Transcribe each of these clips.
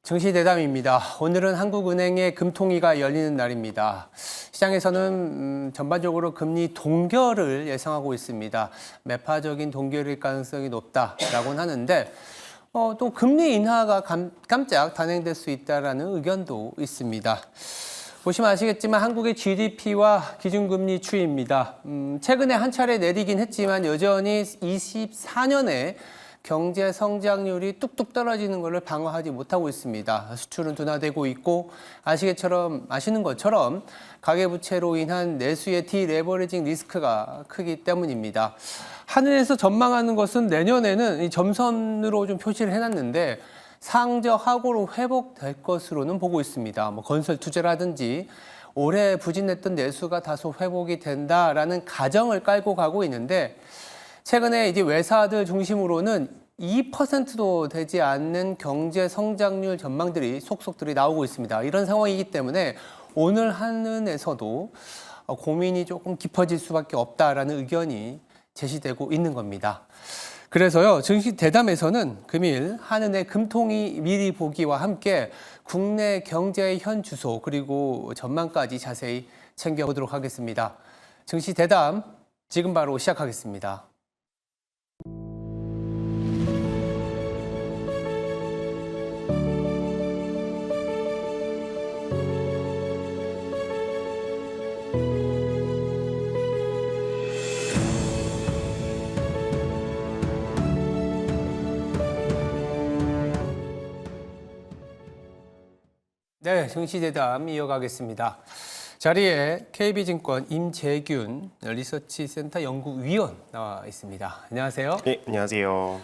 증시 대담입니다. 오늘은 한국은행의 금통위가 열리는 날입니다. 시장에서는 전반적으로 금리 동결을 예상하고 있습니다. 매파적인 동결일 가능성이 높다라고는 하는데 또 금리 인하가 깜짝 단행될 수 있다라는 의견도 있습니다. 보시면 아시겠지만 한국의 GDP와 기준금리 추이입니다. 최근에 한 차례 내리긴 했지만 여전히 24년에 경제 성장률이 뚝뚝 떨어지는 것을 방어하지 못하고 있습니다. 수출은 둔화되고 있고 아시는 것처럼 가계부채로 인한 내수의 디레버리징 리스크가 크기 때문입니다. 한은에서 전망하는 것은 내년에는 이 점선으로 좀 표시를 해놨는데 상저하고로 회복될 것으로는 보고 있습니다. 건설 투자라든지 올해 부진했던 내수가 다소 회복이 된다라는 가정을 깔고 가고 있는데 최근에 이제 외사들 중심으로는 2%도 되지 않는 경제 성장률 전망들이 속속들이 나오고 있습니다. 이런 상황이기 때문에 오늘 한은에서도 고민이 조금 깊어질 수밖에 없다라는 의견이 제시되고 있는 겁니다. 그래서요, 증시 대담에서는 금일 한은의 금통위 미리 보기와 함께 국내 경제의 현 주소 그리고 전망까지 자세히 챙겨보도록 하겠습니다. 증시 대담 지금 바로 시작하겠습니다. 네, 증시대담 이어가겠습니다. 자리에 KB증권 임재균 리서치센터 연구위원 나와 있습니다. 안녕하세요. 네, 안녕하세요.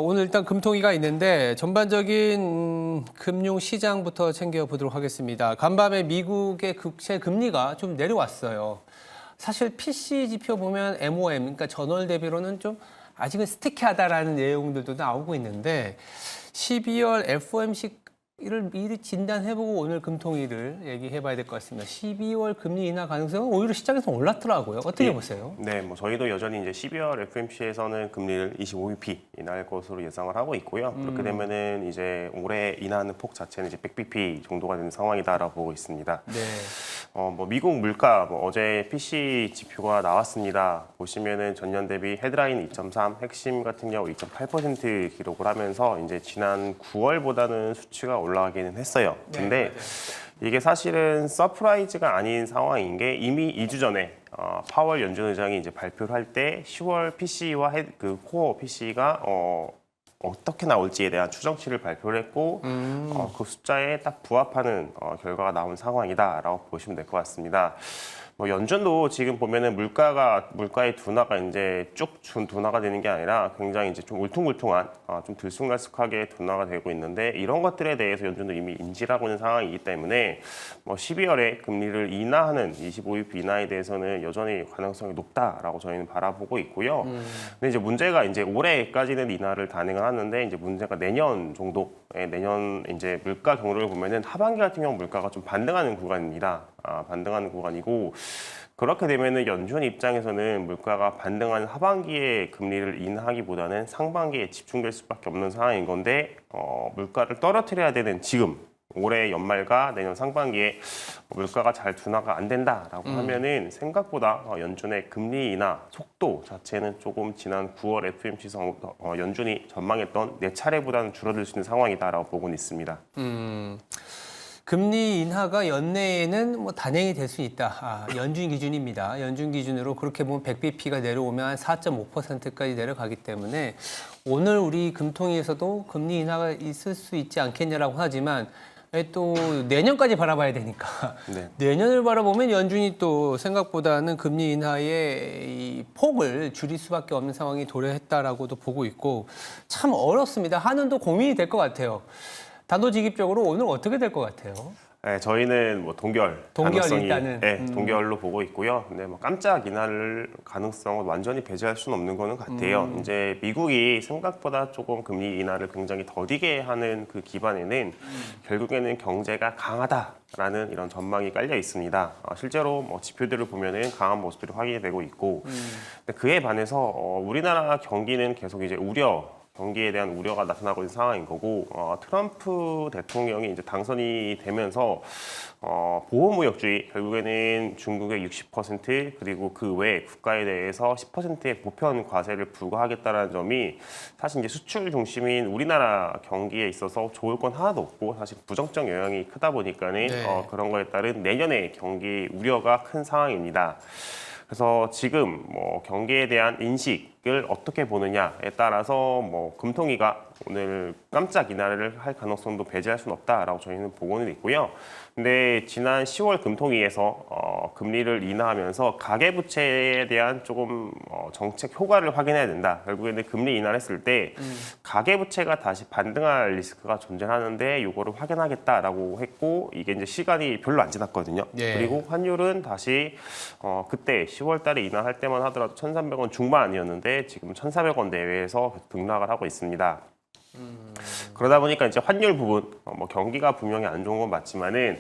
오늘 일단 금통위가 있는데 전반적인 금융 시장부터 챙겨보도록 하겠습니다. 간밤에 미국의 국채 금리가 좀 내려왔어요. 사실 PC 지표 보면 MOM, 그러니까 전월 대비로는 좀 아직은 스티키하다라는 내용들도 나오고 있는데 12월 FOMC 이를 미리 진단해보고 오늘 금통위를 얘기해봐야 될 것 같습니다. 12월 금리 인하 가능성은 오히려 시장에서 올랐더라고요. 어떻게 보세요? 네, 저희도 여전히 이제 12월 FOMC에서는 금리를 25bp 인하할 것으로 예상을 하고 있고요. 그렇게 되면은 이제 올해 인하하는 폭 자체는 이제 100bp 정도가 되는 상황이다라고 보고 있습니다. 네. 미국 물가 어제 PC 지표가 나왔습니다. 보시면은 전년 대비 헤드라인 2.3, 핵심 같은 경우 2.8% 기록을 하면서 이제 지난 9월보다는 수치가 올라가기는 했어요. 근데 이게 사실은 서프라이즈가 아닌 상황인 게 이미 2주 전에 파월 연준 의장이 이제 발표를 할 때 10월 PC와 그 코어 PC가 어떻게 나올지에 대한 추정치를 발표를 했고 그 숫자에 딱 부합하는 결과가 나온 상황이다라고 보시면 될 것 같습니다. 연준도 지금 보면은 물가의 둔화가 이제 쭉 둔화가 되는 게 아니라 굉장히 이제 좀 울퉁불퉁한 좀 들쑥날쑥하게 둔화가 되고 있는데 이런 것들에 대해서 연준도 이미 인지를 하고 있는 상황이기 때문에 12월에 금리를 인하하는 25bp 인하에 대해서는 여전히 가능성이 높다라고 저희는 바라보고 있고요. 근데 이제 문제가 이제 올해까지는 인하를 단행을 하는데 이제 문제가 내년 이제 물가 경로를 보면은 하반기 같은 경우 물가가 좀 반등하는 구간입니다. 반등하는 구간이고 그렇게 되면은 연준 입장에서는 물가가 반등하는 하반기에 금리를 인하하기보다는 상반기에 집중될 수밖에 없는 상황인 건데 물가를 떨어뜨려야 되는 지금 올해 연말과 내년 상반기에 물가가 잘 둔화가 안 된다라고 하면은 생각보다 연준의 금리 인하 속도 자체는 조금 지난 9월 FOMC에서 연준이 전망했던 4차례보다는 줄어들 수 있는 상황이다라고 보고는 있습니다. 금리 인하가 연내에는 단행이 될 수 있다. 연준 기준입니다. 연준 기준으로 그렇게 보면 100bp가 내려오면 한 4.5%까지 내려가기 때문에 오늘 우리 금통위에서도 금리 인하가 있을 수 있지 않겠냐라고 하지만 또 내년까지 바라봐야 되니까 네. 내년을 바라보면 연준이 또 생각보다는 금리 인하의 이 폭을 줄일 수밖에 없는 상황이 도래했다라고도 보고 있고 참 어렵습니다. 한은도 고민이 될 것 같아요. 단도직입적으로 오늘 어떻게 될 것 같아요? 네, 저희는 동결 가능성이 동결로 보고 있고요. 근데 깜짝 인하를 가능성을 완전히 배제할 수는 없는 거는 같아요. 이제 미국이 생각보다 조금 금리 인하를 굉장히 더디게 하는 그 기반에는 결국에는 경제가 강하다라는 이런 전망이 깔려 있습니다. 실제로 지표들을 보면은 강한 모습들이 확인이 되고 있고, 근데 그에 반해서 우리나라 경기는 계속 이제 우려 경기에 대한 우려가 나타나고 있는 상황인 거고 트럼프 대통령이 이제 당선이 되면서 보호무역주의 결국에는 중국의 60% 그리고 그 외 국가에 대해서 10%의 보편 과세를 부과하겠다는 점이 사실 이제 수출 중심인 우리나라 경기에 있어서 좋을 건 하나도 없고 사실 부정적 영향이 크다 보니까는 네. 그런 거에 따른 내년의 경기 우려가 큰 상황입니다. 그래서 지금 뭐 경기에 대한 인식을 어떻게 보느냐에 따라서 뭐 금통위가 오늘 깜짝 인하를 할 가능성도 배제할 수는 없다라고 저희는 보고는 있고요. 근데 지난 10월 금통위에서 금리를 인하하면서 가계부채에 대한 조금 정책 효과를 확인해야 된다. 결국에는 금리 인하를 했을 때 가계부채가 다시 반등할 리스크가 존재하는데 이거를 확인하겠다라고 했고 이게 이제 시간이 별로 안 지났거든요. 예. 그리고 환율은 다시 그때 10월 달에 인하할 때만 하더라도 1,300원 중반이었는데 지금 1,400원 내외에서 등락을 하고 있습니다. 그러다 보니까 이제 환율 부분, 뭐 경기가 분명히 안 좋은 건 맞지만은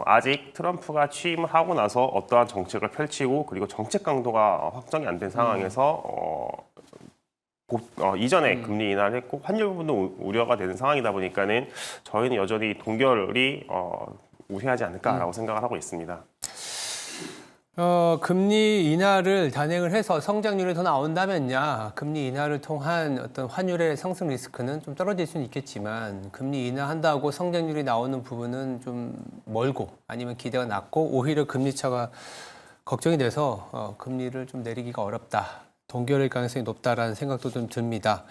아직 트럼프가 취임을 하고 나서 어떠한 정책을 펼치고 그리고 정책 강도가 확정이 안 된 상황에서 이전에 금리 인하를 했고 환율 부분도 우려가 되는 상황이다 보니까는 저희는 여전히 동결이 우세하지 않을까라고 생각을 하고 있습니다. 금리 인하를 단행을 해서 성장률이 더 나온다면야 금리 인하를 통한 어떤 환율의 상승 리스크는 좀 떨어질 수는 있겠지만 금리 인하한다고 성장률이 나오는 부분은 좀 멀고 아니면 기대가 낮고 오히려 금리 차가 걱정이 돼서 금리를 좀 내리기가 어렵다. 동결일 가능성이 높다라는 생각도 좀 듭니다.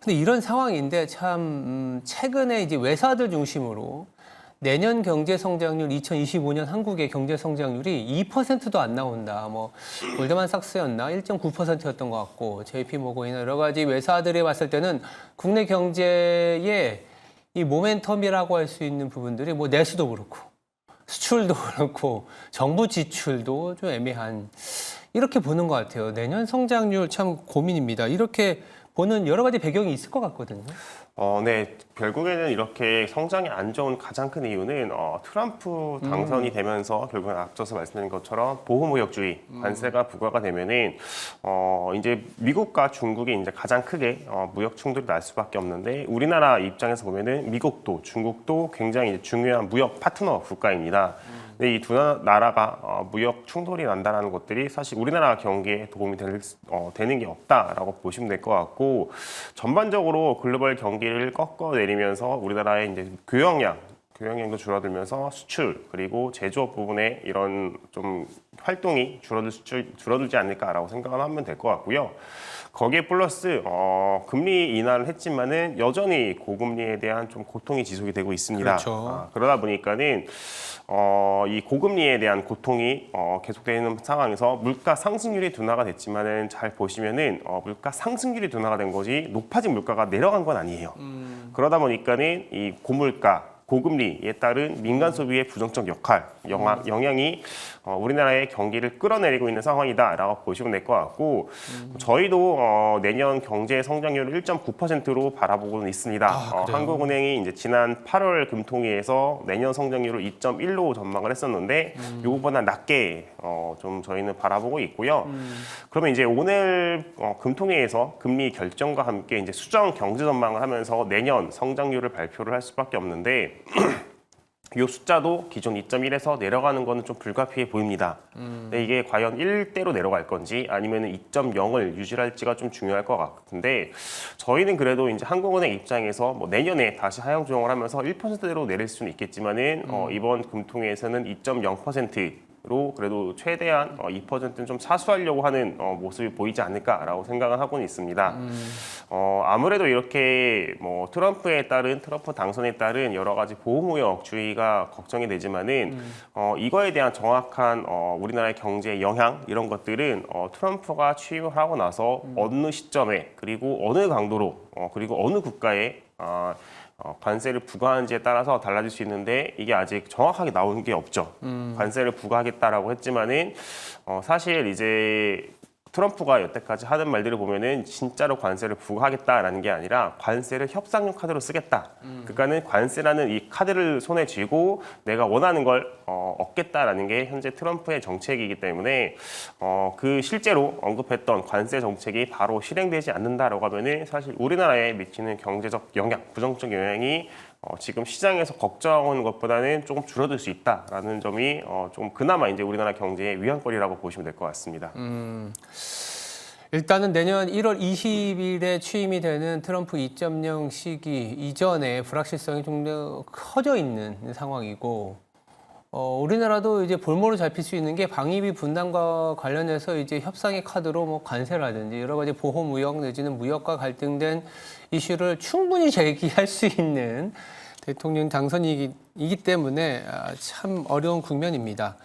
근데 이런 상황인데 참 최근에 이제 외사들 중심으로 내년 경제 성장률 2025년 한국의 경제 성장률이 2%도 안 나온다. 뭐 골드만삭스였나 1.9%였던 것 같고 JP모건이나 여러 가지 외사들이 봤을 때는 국내 경제의 이 모멘텀이라고 할 수 있는 부분들이 뭐 내수도 그렇고 수출도 그렇고 정부 지출도 좀 애매한 이렇게 보는 것 같아요. 내년 성장률 참 고민입니다. 이렇게 보는 여러 가지 배경이 있을 것 같거든요. 네. 결국에는 이렇게 성장이 안 좋은 가장 큰 이유는 트럼프 당선이 되면서 결국엔 앞서서 말씀드린 것처럼 보호무역주의 관세가 부과가 되면은 이제 미국과 중국이 이제 가장 크게 무역 충돌이 날 수밖에 없는데 우리나라 입장에서 보면은 미국도 중국도 굉장히 이제 중요한 무역 파트너 국가입니다. 근데 이 두 나라가 무역 충돌이 난다는 것들이 사실 우리나라 경기에 도움이 되는 게 없다라고 보시면 될 것 같고 전반적으로 글로벌 경기를 꺾어내리면서 우리나라의 이제 교역량도 줄어들면서 수출 그리고 제조업 부분에 이런 좀 활동이 줄어들지 않을까라고 생각을 하면 될 것 같고요. 거기에 플러스 금리 인하를 했지만은 여전히 고금리에 대한 좀 고통이 지속이 되고 있습니다. 그렇죠. 그러다 보니까는 이 고금리에 대한 고통이 계속되는 상황에서 물가 상승률이 둔화가 됐지만은 잘 보시면은 물가 상승률이 둔화가 된 거지 높아진 물가가 내려간 건 아니에요. 그러다 보니까는 이 고물가 고금리에 따른 민간 소비의 부정적 영향이 우리나라의 경기를 끌어내리고 있는 상황이다라고 보시면 될 것 같고 저희도 내년 경제 성장률을 1.9%로 바라보고는 있습니다. 한국은행이 이제 지난 8월 금통위에서 내년 성장률을 2.1로 전망을 했었는데 이거보다 낮게 좀 저희는 바라보고 있고요. 그러면 이제 오늘 금통위에서 금리 결정과 함께 이제 수정 경제 전망을 하면서 내년 성장률을 발표를 할 수밖에 없는데. 이 숫자도 기존 2.1에서 내려가는 거는 좀 불가피해 보입니다. 근데 이게 과연 1대로 내려갈 건지 아니면 2.0을 유지할지가 좀 중요할 것 같은데 저희는 그래도 이제 한국은행 입장에서 뭐 내년에 다시 하향 조정을 하면서 1%대로 내릴 수는 있겠지만은 이번 금통위에서는 2.0%로 그래도 최대한 2%는 좀 사수하려고 하는 모습이 보이지 않을까라고 생각을 하고는 있습니다. 아무래도 이렇게 뭐 트럼프 당선에 따른 여러 가지 보호무역주의가 걱정이 되지만은 이거에 대한 정확한 우리나라의 경제 영향 이런 것들은 트럼프가 취임을 하고 나서 어느 시점에 그리고 어느 강도로 그리고 어느 국가에 관세를 부과하는지에 따라서 달라질 수 있는데 이게 아직 정확하게 나오는 게 없죠. 관세를 부과하겠다라고 했지만은 사실 이제 트럼프가 여태까지 하는 말들을 보면은 진짜로 관세를 부과하겠다라는 게 아니라 관세를 협상용 카드로 쓰겠다. 그러니까는 관세라는 이 카드를 손에 쥐고 내가 원하는 걸 얻겠다라는 게 현재 트럼프의 정책이기 때문에 그 실제로 언급했던 관세 정책이 바로 실행되지 않는다라고 하면은 사실 우리나라에 미치는 경제적 영향, 부정적 영향이 지금 시장에서 걱정하는 것보다는 조금 줄어들 수 있다라는 점이 좀 그나마 이제 우리나라 경제의 위안거리라고 보시면 될 것 같습니다. 일단은 내년 1월 20일에 취임이 되는 트럼프 2.0 시기 이전에 불확실성이 좀 더 커져 있는 상황이고, 우리나라도 이제 볼모로 잡힐 수 있는 게 방위비 분담과 관련해서 이제 협상의 카드로 뭐 관세라든지 여러 가지 보호 무역 내지는 무역과 갈등된 이슈를 충분히 제기할 수 있는 대통령 당선이기 때문에 참 어려운 국면입니다.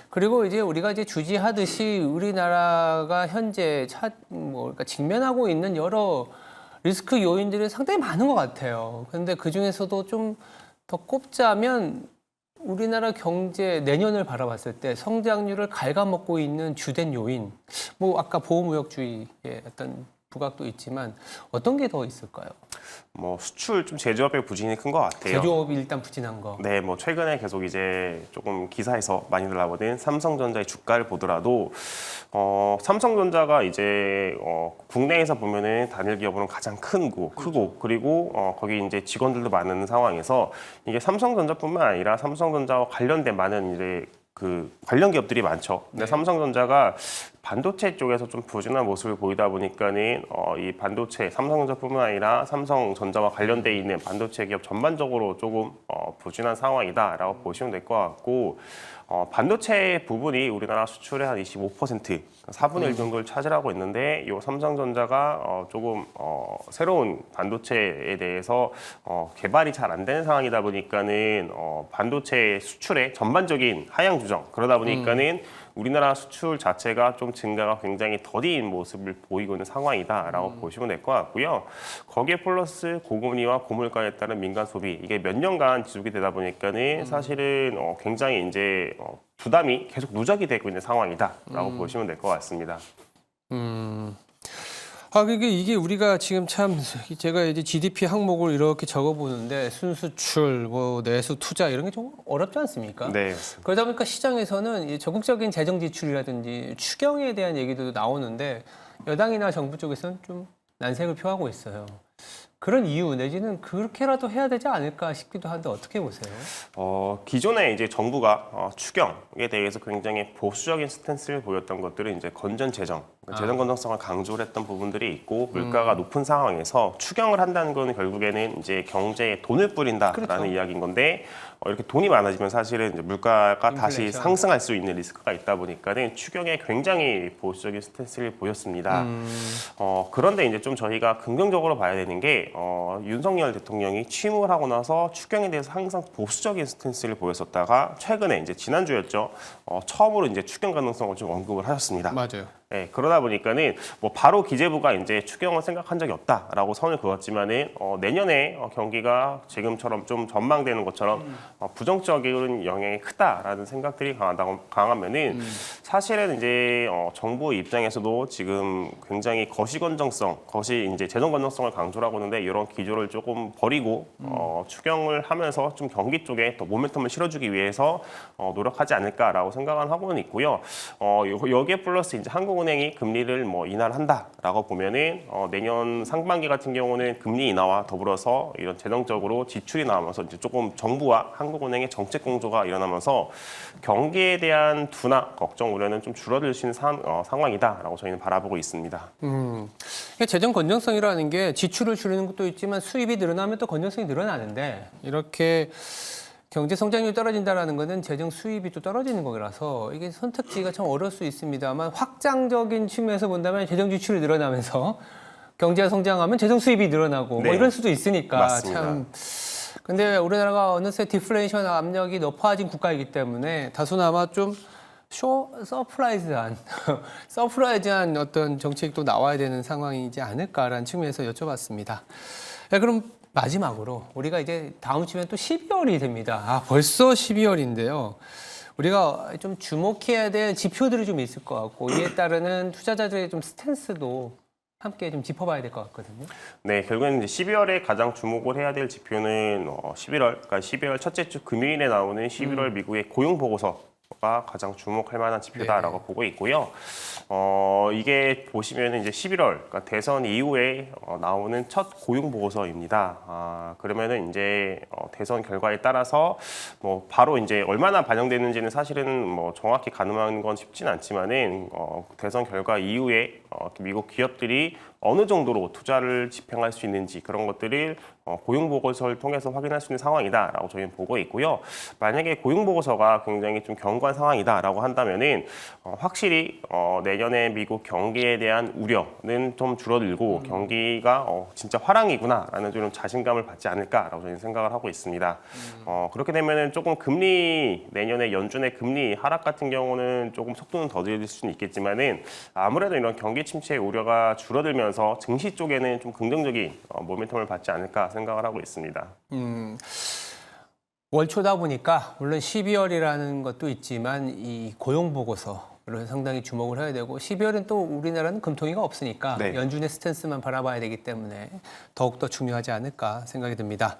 그리고 이제 우리가 이제 주지하듯이 우리나라가 현재 그러니까 직면하고 있는 여러 리스크 요인들이 상당히 많은 것 같아요. 그런데 그 중에서도 좀 더 꼽자면 우리나라 경제 내년을 바라봤을 때 성장률을 갉아먹고 있는 주된 요인, 뭐 아까 보호무역주의의 어떤 부각도 있지만 어떤 게 더 있을까요? 뭐 수출 좀 제조업의 부진이 큰 것 같아요. 제조업이 일단 부진한 거. 네, 뭐 최근에 계속 이제 조금 기사에서 많이 나오는 삼성전자의 주가를 보더라도 삼성전자가 이제 국내에서 보면은 단일 기업으로는 가장 크고 그리고 거기 이제 직원들도 많은 상황에서 이게 삼성전자뿐만 아니라 삼성전자와 관련된 많은 이제 그 관련 기업들이 많죠. 근데 삼성전자가 반도체 쪽에서 좀 부진한 모습을 보이다 보니까는 이 반도체 삼성전자뿐만 아니라 삼성전자와 관련돼 있는 반도체 기업 전반적으로 조금 부진한 상황이다라고 보시면 될 것 같고 반도체 부분이 우리나라 수출의 한 25%, 4분의 1 정도를 차지하고 있는데 이 삼성전자가 조금 새로운 반도체에 대해서 개발이 잘 안 되는 상황이다 보니까는 반도체 수출의 전반적인 하향 조정 그러다 보니까는 우리나라 수출 자체가 좀 증가가 굉장히 더딘 모습을 보이고 있는 상황이다라고 보시면 될 것 같고요. 거기에 플러스 고금리와 고물가에 따른 민간 소비 이게 몇 년간 지속이 되다 보니까는 사실은 굉장히 이제 부담이 계속 누적이 되고 있는 상황이다라고 보시면 될 것 같습니다. 이게 우리가 지금 참 제가 이제 GDP 항목을 이렇게 적어보는데 순수출, 뭐 내수 투자 이런 게 좀 어렵지 않습니까? 네, 맞습니다. 그러다 보니까 시장에서는 이 적극적인 재정 지출이라든지 추경에 대한 얘기도 나오는데 여당이나 정부 쪽에서는 좀 난색을 표하고 있어요. 그런 이유 내지는 그렇게라도 해야 되지 않을까 싶기도 한데 어떻게 보세요? 기존에 이제 정부가 추경에 대해서 굉장히 보수적인 스탠스를 보였던 것들은 이제 건전 재정, 재정 건전성을 강조를 했던 부분들이 있고 물가가 높은 상황에서 추경을 한다는 건 결국에는 이제 경제에 돈을 뿌린다라는 그렇죠. 이야기인 건데 이렇게 돈이 많아지면 사실은 이제 물가가 다시 인플레이션. 상승할 수 있는 리스크가 있다 보니까는 추경에 굉장히 보수적인 스탠스를 보였습니다. 그런데 이제 좀 저희가 긍정적으로 봐야 되는 게 윤석열 대통령이 취임을 하고 나서 추경에 대해서 항상 보수적인 스탠스를 보였었다가 최근에 이제 지난주였죠. 처음으로 이제 추경 가능성을 좀 언급을 하셨습니다. 맞아요. 네, 그러다 보니까는 뭐 바로 기재부가 이제 추경을 생각한 적이 없다라고 선을 그었지만은 내년에 경기가 지금처럼 좀 전망되는 것처럼 부정적인 영향이 크다라는 생각들이 강하면은 사실은 이제 정부 입장에서도 지금 굉장히 거시 건정성, 거시 이제 재정 건정성을 강조를 하고 있는데 이런 기조를 조금 버리고 추경을 하면서 좀 경기 쪽에 더 모멘텀을 실어주기 위해서 노력하지 않을까라고 생각은 하고는 있고요. 여기에 플러스 이제 한국은행이 금리를 뭐 인하한다라고 보면은 내년 상반기 같은 경우는 금리 인하와 더불어서 이런 재정적으로 지출이 나오면서 이제 조금 정부와 한국은행의 정책 공조가 일어나면서 경기에 대한 두나 걱정 우려는 좀 줄어들 수 있는 상황이다라고 저희는 바라보고 있습니다. 재정 건전성이라는 게 지출을 줄이는 것도 있지만 수입이 늘어나면 또 건전성이 늘어나는데 이렇게 경제 성장률이 떨어진다는 것은 재정 수입이 또 떨어지는 거라서 이게 선택지가 참 어려울 수 있습니다만 확장적인 측면에서 본다면 재정 지출이 늘어나면서 경제가 성장하면 재정 수입이 늘어나고 네. 뭐 이럴 수도 있으니까 맞습니다. 참. 근데 우리나라가 어느새 디플레이션 압력이 높아진 국가이기 때문에 다소나마 좀 서프라이즈한 어떤 정책도 나와야 되는 상황이지 않을까라는 측면에서 여쭤봤습니다. 네, 그럼 마지막으로 우리가 이제 다음 주면 또 12월이 됩니다. 벌써 12월인데요. 우리가 좀 주목해야 될 지표들이 좀 있을 것 같고 이에 따르는 투자자들의 좀 스탠스도 함께 좀 짚어봐야 될 것 같거든요. 네, 결국에는 이제 12월에 가장 주목을 해야 될 지표는 12월 첫째 주 금요일에 나오는 11월 미국의 고용 보고서가 가장 주목할 만한 지표다라고 보고 있고요. 이게 보시면 이제 11월, 그러니까 대선 이후에 나오는 첫 고용 보고서입니다. 그러면은 이제 대선 결과에 따라서 뭐 바로 이제 얼마나 반영되는지는 사실은 뭐 정확히 가늠하는 건 쉽진 않지만은 대선 결과 이후에 미국 기업들이 어느 정도로 투자를 집행할 수 있는지 그런 것들을 고용 보고서를 통해서 확인할 수 있는 상황이다라고 저희는 보고 있고요. 만약에 고용 보고서가 굉장히 좀 견고한 상황이다라고 한다면은 확실히 내년에 미국 경기에 대한 우려는 좀 줄어들고 경기가 진짜 화랑이구나라는 좀 자신감을 받지 않을까라고 저희는 생각을 하고 있습니다. 그렇게 되면은 조금 내년에 연준의 금리 하락 같은 경우는 조금 속도는 더딜 수는 있겠지만은 아무래도 이런 경기 침체의 우려가 줄어들면서 증시 쪽에는 좀 긍정적인 모멘텀을 받지 않을까 생각을 하고 있습니다. 월초다 보니까 물론 12월이라는 것도 있지만 이 고용 보고서를 상당히 주목을 해야 되고 12월은 또 우리나라는 금통위가 없으니까 네. 연준의 스탠스만 바라봐야 되기 때문에 더욱더 중요하지 않을까 생각이 듭니다.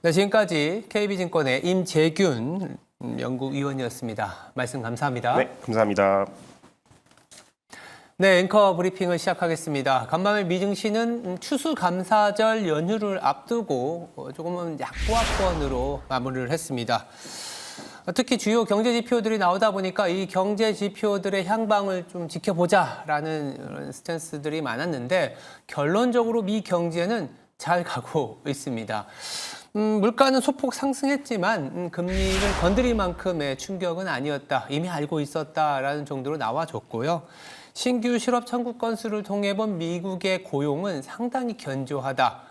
네, 지금까지 KB증권의 임재균 연구위원이었습니다. 말씀 감사합니다. 네, 감사합니다. 네, 앵커 브리핑을 시작하겠습니다. 간밤에 미증시는 추수감사절 연휴를 앞두고 조금은 약보합권으로 마무리를 했습니다. 특히 주요 경제 지표들이 나오다 보니까 이 경제 지표들의 향방을 좀 지켜보자라는 스탠스들이 많았는데 결론적으로 미 경제는 잘 가고 있습니다. 물가는 소폭 상승했지만 금리를 건드릴 만큼의 충격은 아니었다. 이미 알고 있었다라는 정도로 나와줬고요. 신규 실업 청구 건수를 통해 본 미국의 고용은 상당히 견조하다.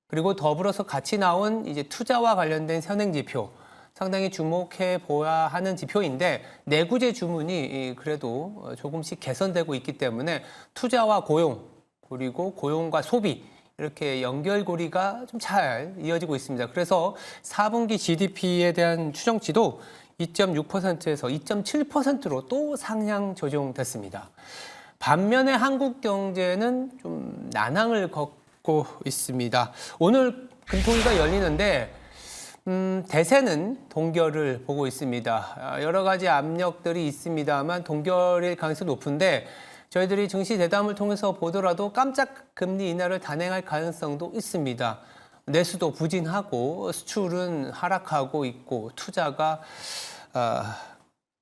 그리고 더불어서 같이 나온 이제 투자와 관련된 선행 지표, 상당히 주목해 보아야 하는 지표인데 내구재 주문이 그래도 조금씩 개선되고 있기 때문에 투자와 고용, 그리고 고용과 소비 이렇게 연결고리가 좀 잘 이어지고 있습니다. 그래서 4분기 GDP에 대한 추정치도 2.6%에서 2.7%로 또 상향 조정됐습니다. 반면에 한국 경제는 좀 난항을 겪고 있습니다. 오늘 금통위가 열리는데 대세는 동결을 보고 있습니다. 여러 가지 압력들이 있습니다만 동결일 가능성이 높은데 저희들이 증시 대담을 통해서 보더라도 깜짝 금리 인하를 단행할 가능성도 있습니다. 내수도 부진하고 수출은 하락하고 있고 투자가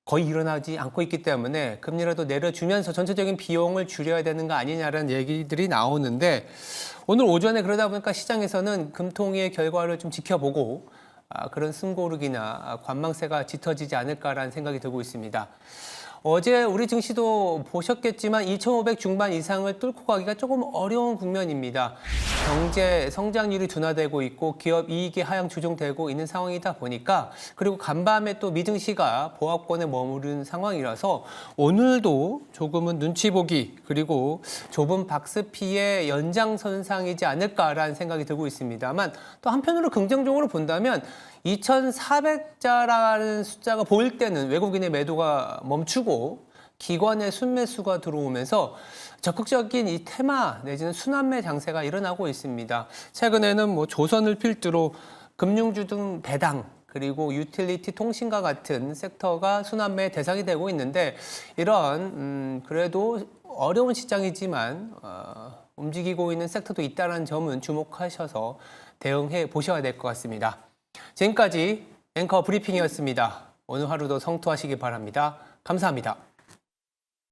거의 일어나지 않고 있기 때문에 금리라도 내려주면서 전체적인 비용을 줄여야 되는 거 아니냐라는 얘기들이 나오는데 오늘 오전에 그러다 보니까 시장에서는 금통위의 결과를 좀 지켜보고 그런 숨고르기나 관망세가 짙어지지 않을까라는 생각이 들고 있습니다. 어제 우리 증시도 보셨겠지만 2,500 중반 이상을 뚫고 가기가 조금 어려운 국면입니다. 경제 성장률이 둔화되고 있고 기업 이익이 하향 조정되고 있는 상황이다 보니까 그리고 간밤에 또 미증시가 보합권에 머무른 상황이라서 오늘도 조금은 눈치 보기 그리고 좁은 박스피의 연장선상이지 않을까라는 생각이 들고 있습니다만 또 한편으로 긍정적으로 본다면 2,400자라는 숫자가 보일 때는 외국인의 매도가 멈추고 기관의 순매수가 들어오면서 적극적인 이 테마 내지는 순환매 장세가 일어나고 있습니다. 최근에는 뭐 조선을 필두로 금융주 등 배당 그리고 유틸리티 통신과 같은 섹터가 순환매 대상이 되고 있는데 이런 그래도 어려운 시장이지만 움직이고 있는 섹터도 있다는 점은 주목하셔서 대응해 보셔야 될 것 같습니다. 지금까지 앵커 브리핑이었습니다. 오늘 하루도 성투하시기 바랍니다. 감사합니다.